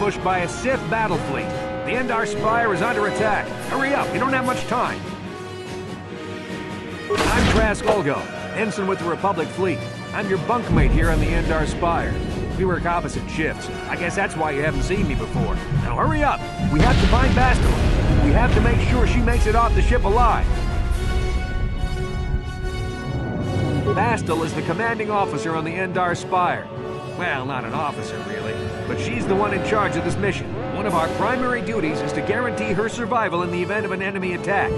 ambushed by a Sith battle fleet. The Endar Spire is under attack. Hurry up, you don't have much time. I'm Trask Olgo, ensign with the Republic fleet. I'm your bunkmate here on the Endar Spire. We work opposite shifts. I guess that's why you haven't seen me before. Now hurry up! We have to find Bastila. We have to make sure she makes it off the ship alive. Bastila is the commanding officer on the Endar Spire. Well, not an officer, really, but she's the one in charge of this mission. One of our primary duties is to guarantee her survival in the event of an enemy attack.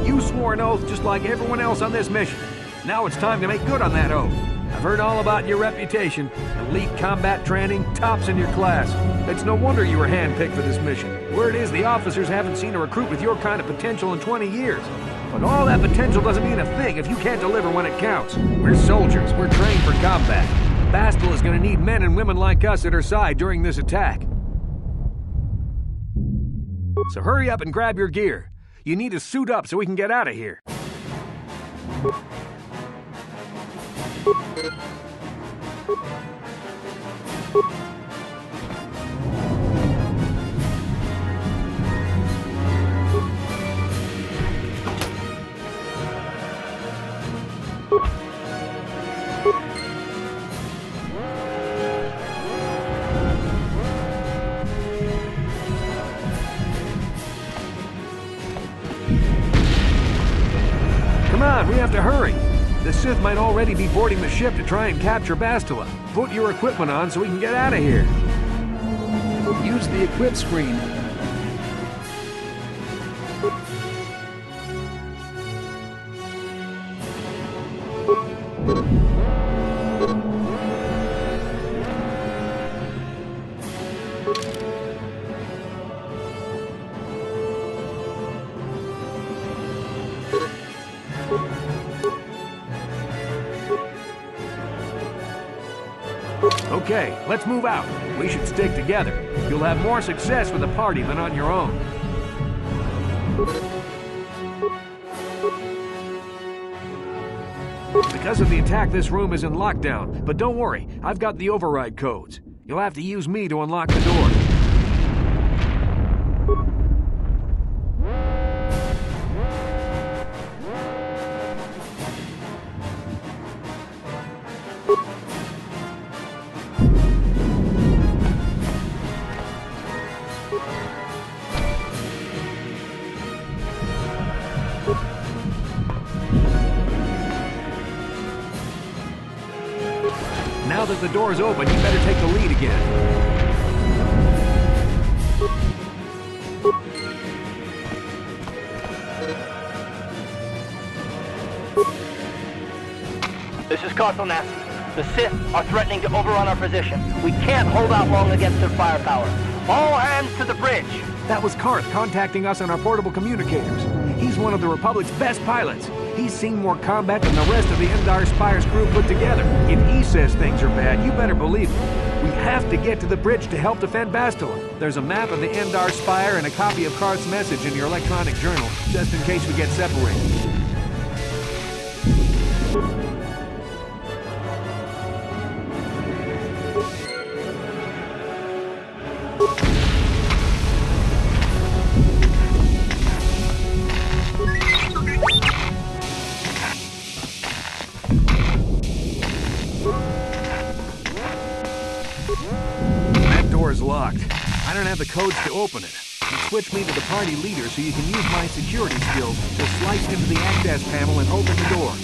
You swore an oath just like everyone else on this mission. Now it's time to make good on that oath. I've heard all about your reputation. Elite combat training, tops in your class. It's no wonder you were handpicked for this mission. Word is the officers haven't seen a recruit with your kind of potential in 20 years. But all that potential doesn't mean a thing if you can't deliver when it counts. We're soldiers. We're trained for combat. Bastila is going to need men and women like us at her side during this attack. So hurry up and grab your gear. You need to suit up so we can get out of here. Come on, we have to hurry. The Sith might already be boarding the ship to try and capture Bastila. Put your equipment on so we can get out of here. Use the equip screen. Okay, let's move out. We should stick together. You'll have more success with a party than on your own. Because of the attack, this room is in lockdown. But don't worry, I've got the override codes. You'll have to use me to unlock the door. Now that the door's open, you better take the lead again. This is KOTOR. The Sith are threatening to overrun our position. We can't hold out long against their firepower. All hands to the bridge! That was Karth contacting us on our portable communicators. He's one of the Republic's best pilots. He's seen more combat than the rest of the Endar Spire's crew put together. If he says things are bad, you better believe it. We have to get to the bridge to help defend Bastila. There's a map of the Endar Spire and a copy of Karth's message in your electronic journal, just in case we get separated. Locked. I don't have the codes to open it. You switch me to the party leader so you can use my security skills to slice into the access panel and open the door.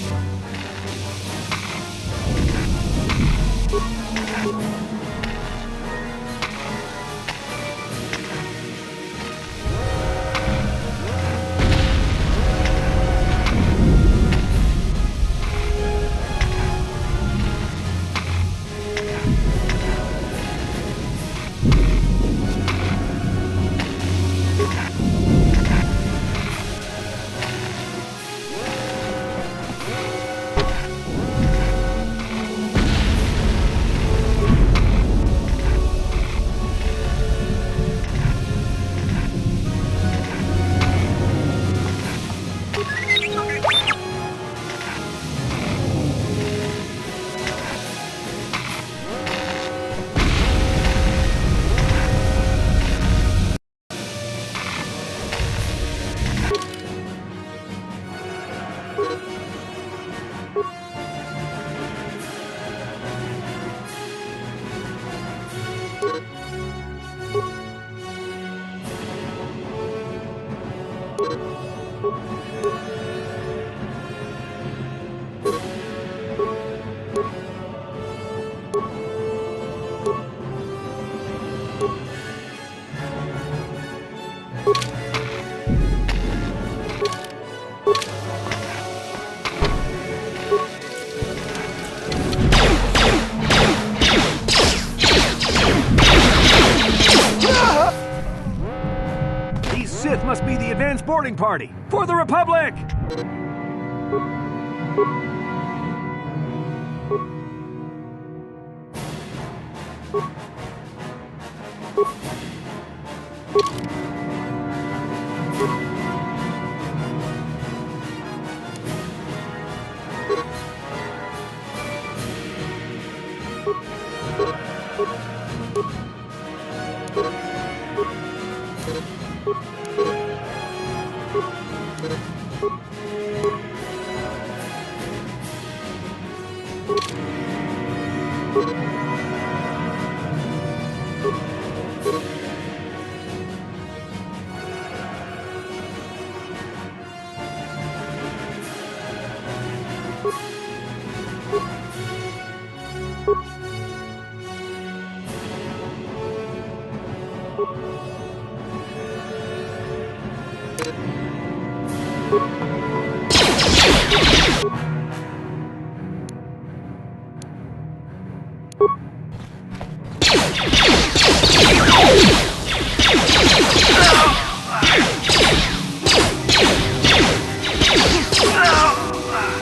Sith must be the advanced boarding party for the Republic!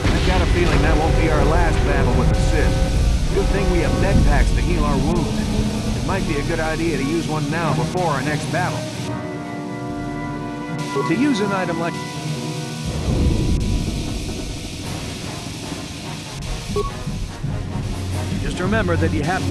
I've got a feeling that won't be our last battle with the Sith. Good thing we have med packs to heal our wounds. use one now before our next battle. To use an item like... Just remember that you have...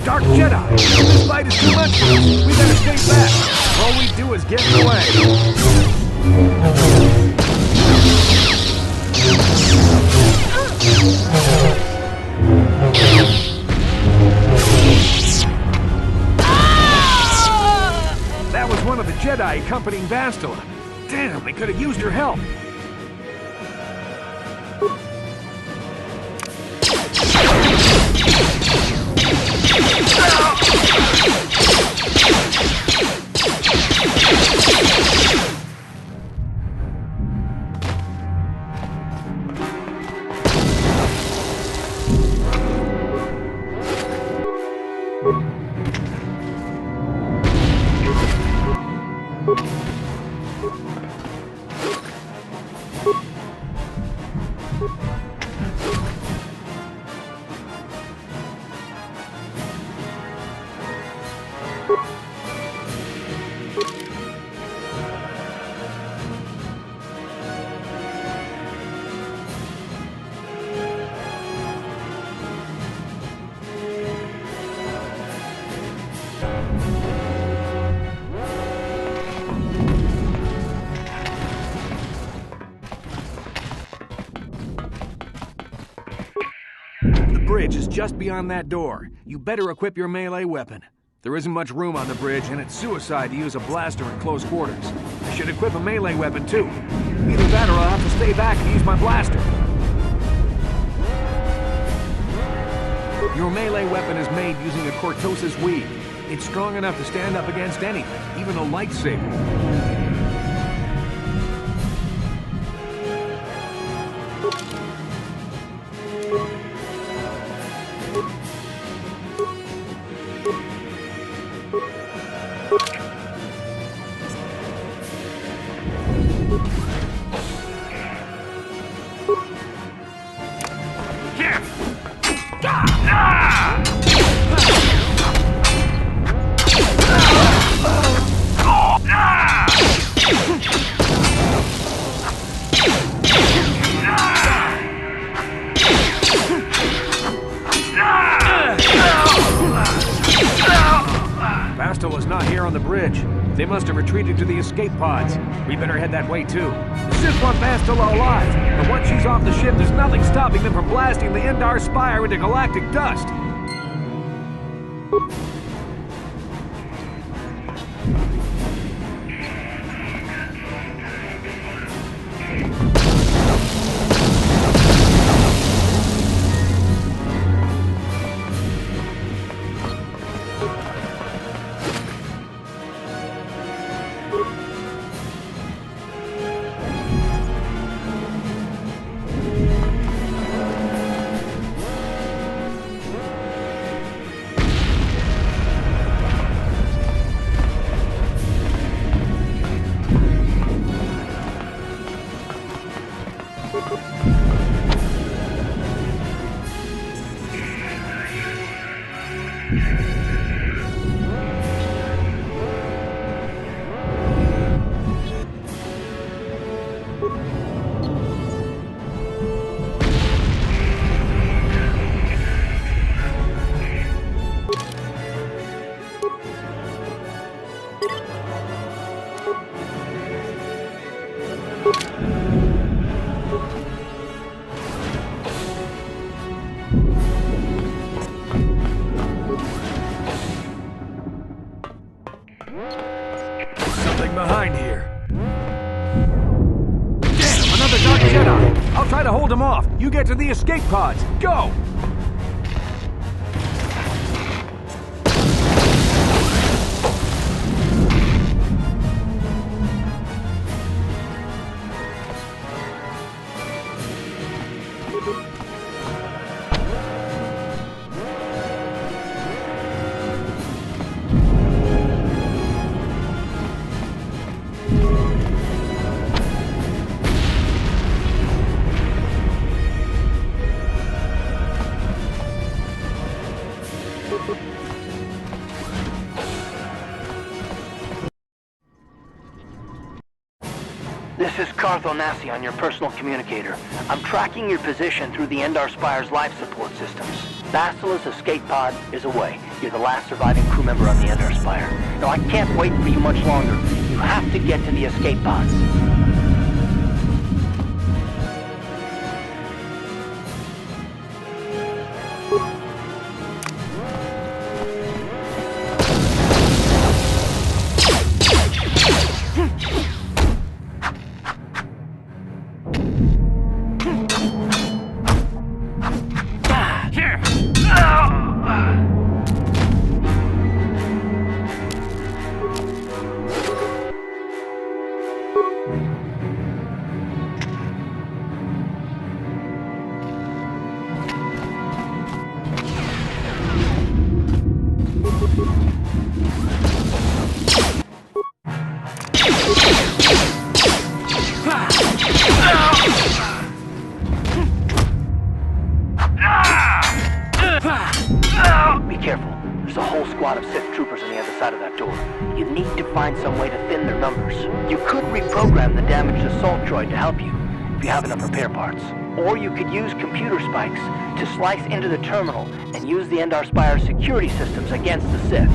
Dark Jedi! This fight is too much for us! We better stay back! All we do is get in the way! Jedi accompanying Bastila. Damn, they could have used her help. The bridge is just beyond that door. You better equip your melee weapon. There isn't much room on the bridge, and it's suicide to use a blaster in close quarters. I should equip a melee weapon, too. Either that or I'll have to stay back and use my blaster. Your melee weapon is made using a cortosis weave. It's strong enough to stand up against anything, even a lightsaber. Bastila's not here on the bridge. They must have retreated to the escape pods. We better head that way, too. The Sith want Bastila alive, but once she's off the ship, there's nothing stopping them from blasting the Endar Spire into galactic dust. Something behind here. Damn, another Dark Jedi! I'll try to hold him off. You get to the escape pods. Go! This is Carthonasi on your personal communicator. I'm tracking your position through the Endar Spire's life support systems. Bastila's escape pod is away. You're the last surviving crew member on the Endar Spire. Now, I can't wait for you much longer. You have to get to the escape pods. You need to find some way to thin their numbers. You could reprogram the damaged assault droid to help you, if you have enough repair parts. Or you could use computer spikes to slice into the terminal and use the Endar Spire's security systems against the Sith.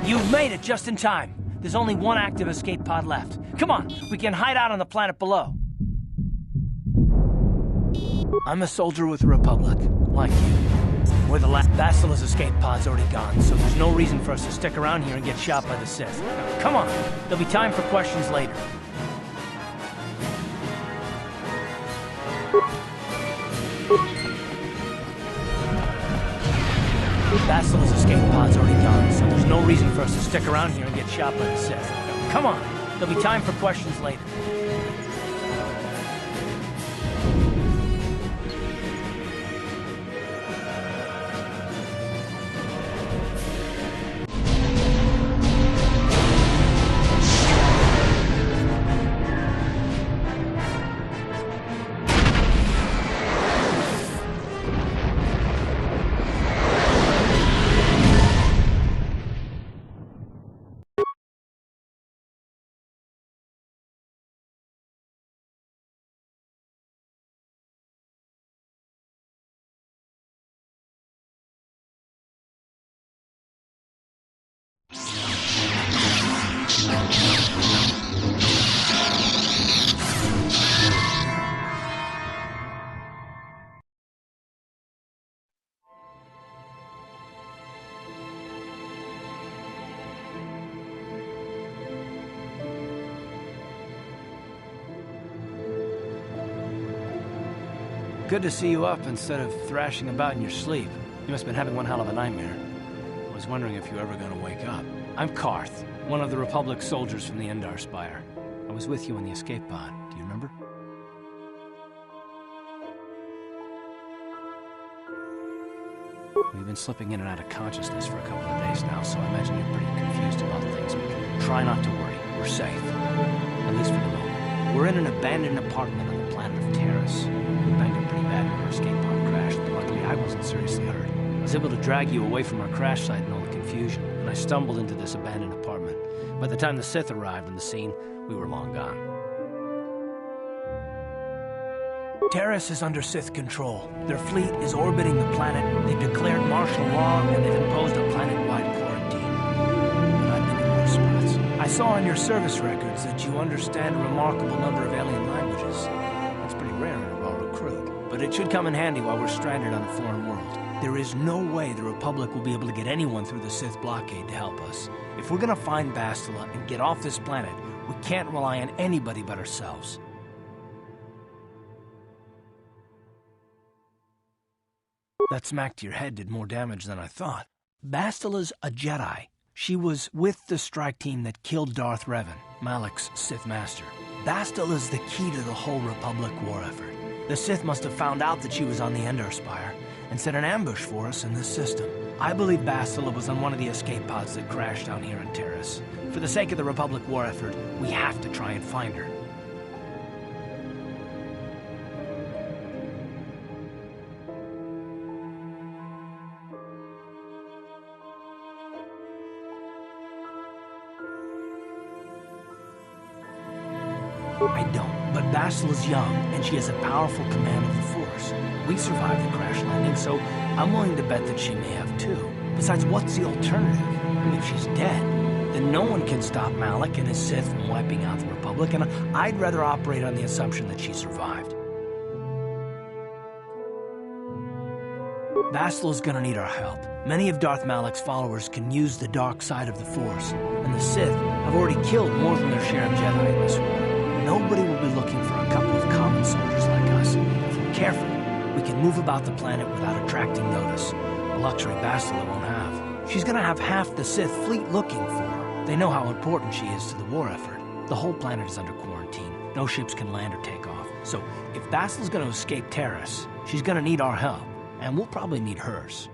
You've made it just in time. There's only one active escape pod left. Come on, we can hide out on the planet below. I'm a soldier with the Republic, like you. We're the last. Basila's escape pod's already gone, so there's no reason for us to stick around here and get shot by the Sith. Come on, there'll be time for questions later. Basila's escape pod's already gone, so there's no reason for us to stick around here and get shot by the Sith. Come on, there'll be time for questions later. Good to see you up instead of thrashing about in your sleep. You must have been having one hell of a nightmare. I was wondering if you were ever going to wake up. I'm Karth, one of the Republic soldiers from the Endar Spire. I was with you in the escape pod. Do you remember? We've been slipping in and out of consciousness for a couple of days now, so I imagine you're pretty confused about things, but try not to worry. We're safe. At least for the moment. We're in an abandoned apartment on the planet of Terrace. We banged up pretty bad when our escape pod crashed, but luckily I wasn't seriously hurt. I was able to drag you away from our crash site in all the confusion, and I stumbled into this abandoned apartment. By the time the Sith arrived on the scene, we were long gone. Terrace is under Sith control. Their fleet is orbiting the planet. They've declared martial law, and they've imposed a planet-wide quarantine. But I've been in worse spots. I saw in your service records that you understand a remarkable number of alien languages. That's pretty rare in a raw recruit. But it should come in handy while we're stranded on a foreign world. There is no way the Republic will be able to get anyone through the Sith blockade to help us. If we're gonna find Bastila and get off this planet, we can't rely on anybody but ourselves. That smack to your head did more damage than I thought. Bastila's a Jedi. She was with the strike team that killed Darth Revan, Malak's Sith master. Bastila's the key to the whole Republic war effort. The Sith must have found out that she was on the Endar Spire and set an ambush for us in this system. I believe Bastila was on one of the escape pods that crashed down here on Terrace. For the sake of the Republic war effort, we have to try and find her. I don't, but Bastila's young, and she has a powerful command of the Force. We survived the crash landing, so I'm willing to bet that she may have too. Besides, what's the alternative? I mean, if she's dead, then no one can stop Malak and his Sith from wiping out the Republic, and I'd rather operate on the assumption that she survived. Bastila's gonna need our help. Many of Darth Malak's followers can use the dark side of the Force, and the Sith have already killed more than their share of Jedi in this war. Nobody will be looking for a couple of common soldiers like us. If we're careful, we can move about the planet without attracting notice, a luxury Bastila won't have. She's gonna have half the Sith fleet looking for her. They know how important she is to the war effort. The whole planet is under quarantine. No ships can land or take off. So if Bastila's gonna escape Terrace, she's gonna need our help, and we'll probably need hers.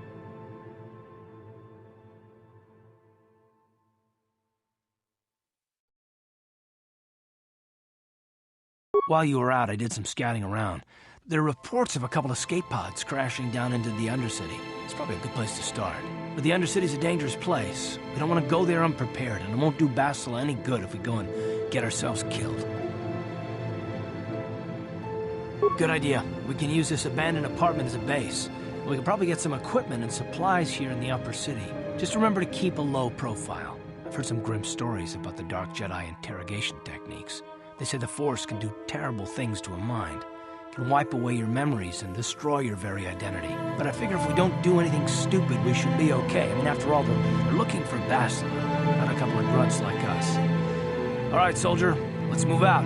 While you were out, I did some scouting around. There are reports of a couple escape pods crashing down into the Undercity. It's probably a good place to start. But the Undercity's a dangerous place. We don't want to go there unprepared, and it won't do Bastila any good if we go and get ourselves killed. Good idea. We can use this abandoned apartment as a base. We can probably get some equipment and supplies here in the upper city. Just remember to keep a low profile. I've heard some grim stories about the Dark Jedi interrogation techniques. They say the Force can do terrible things to a mind. It can wipe away your memories and destroy your very identity. But I figure if we don't do anything stupid, we should be okay. I mean, after all, they're looking for Bastila, not a couple of grunts like us. All right, soldier, let's move out.